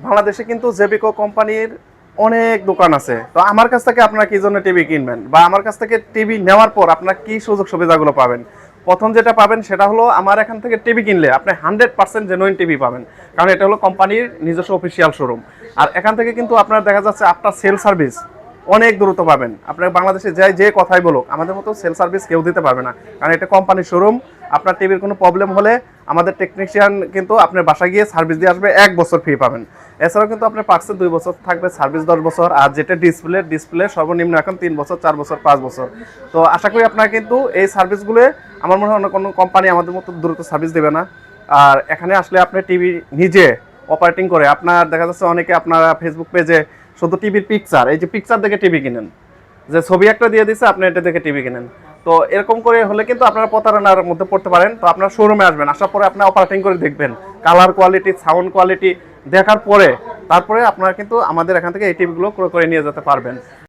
বাংলাদেশে কিন্তু জেবিকো কোম্পানির অনেক দোকান আছে। তো আমার কাছ থেকে আপনারা কি জন্য টিভি কিনবেন, বা আমার কাছ থেকে টিভি নেওয়ার পর আপনারা কি সুযোগ সুবিধাগুলো পাবেন? প্রথম যেটা পাবেন সেটা হলো, আমার এখান থেকে টিভি কিনলে আপনি 100% জেনুইন টিভি পাবেন, কারণ এটা হলো কোম্পানির নিজস্ব অফিসিয়াল শোরুম। আর এখান থেকে কিন্তু আপনার দেখা যাচ্ছে আপনার সেল সার্ভিস অনেক দ্রুত পাবেন। আপনার বাংলাদেশে যে কথাই বলুক, আমাদের মতো সেল সার্ভিস কেউ দিতে পারবে না, কারণ এটা কোম্পানির শোরুম। আপনার টিভির কোনো প্রবলেম হলে আমাদের টেকনিশিয়ান কিন্তু আপনার বাসায় গিয়ে সার্ভিস দিয়ে আসবে, 1 বছর ফ্রি পাবেন। এছাড়াও কিন্তু আপনার পার্টসে 2 বছর থাকবে, সার্ভিস 10 বছর। আর যেটা ডিসপ্লে সর্বনিম্ন এখন 3 বছর, 4 বছর, 5 বছর। তো আশা করি আপনারা কিন্তু এই সার্ভিসগুলো, আমার মনে হয় অন্য কোনো কোম্পানি আমাদের মতো দ্রুত সার্ভিস দেবে না। আর এখানে আসলে আপনি টিভি নিজে অপারেটিং করে, আপনার দেখা যাচ্ছে অনেকে আপনারা ফেসবুক পেজে শুধু টিভির পিকচার, এই যে পিকচার দেখে টিভি কিনেন, যে ছবি একটা দিয়ে দিচ্ছে আপনি এটা দেখে টিভি কিনেন। তো এরকম করে হলে কিন্তু আপনারা প্রতারণার মধ্যে পড়তে পারেন। তো আপনার শোরুমে আসবেন, আসার পরে আপনি অপারেটিং করে দেখবেন, কালার কোয়ালিটি, সাউন্ড কোয়ালিটি দেখার পরে তারপরে আপনারা কিন্তু আমাদের এখান থেকে এই টিভিগুলো ক্রয় করে নিয়ে যেতে পারবেন।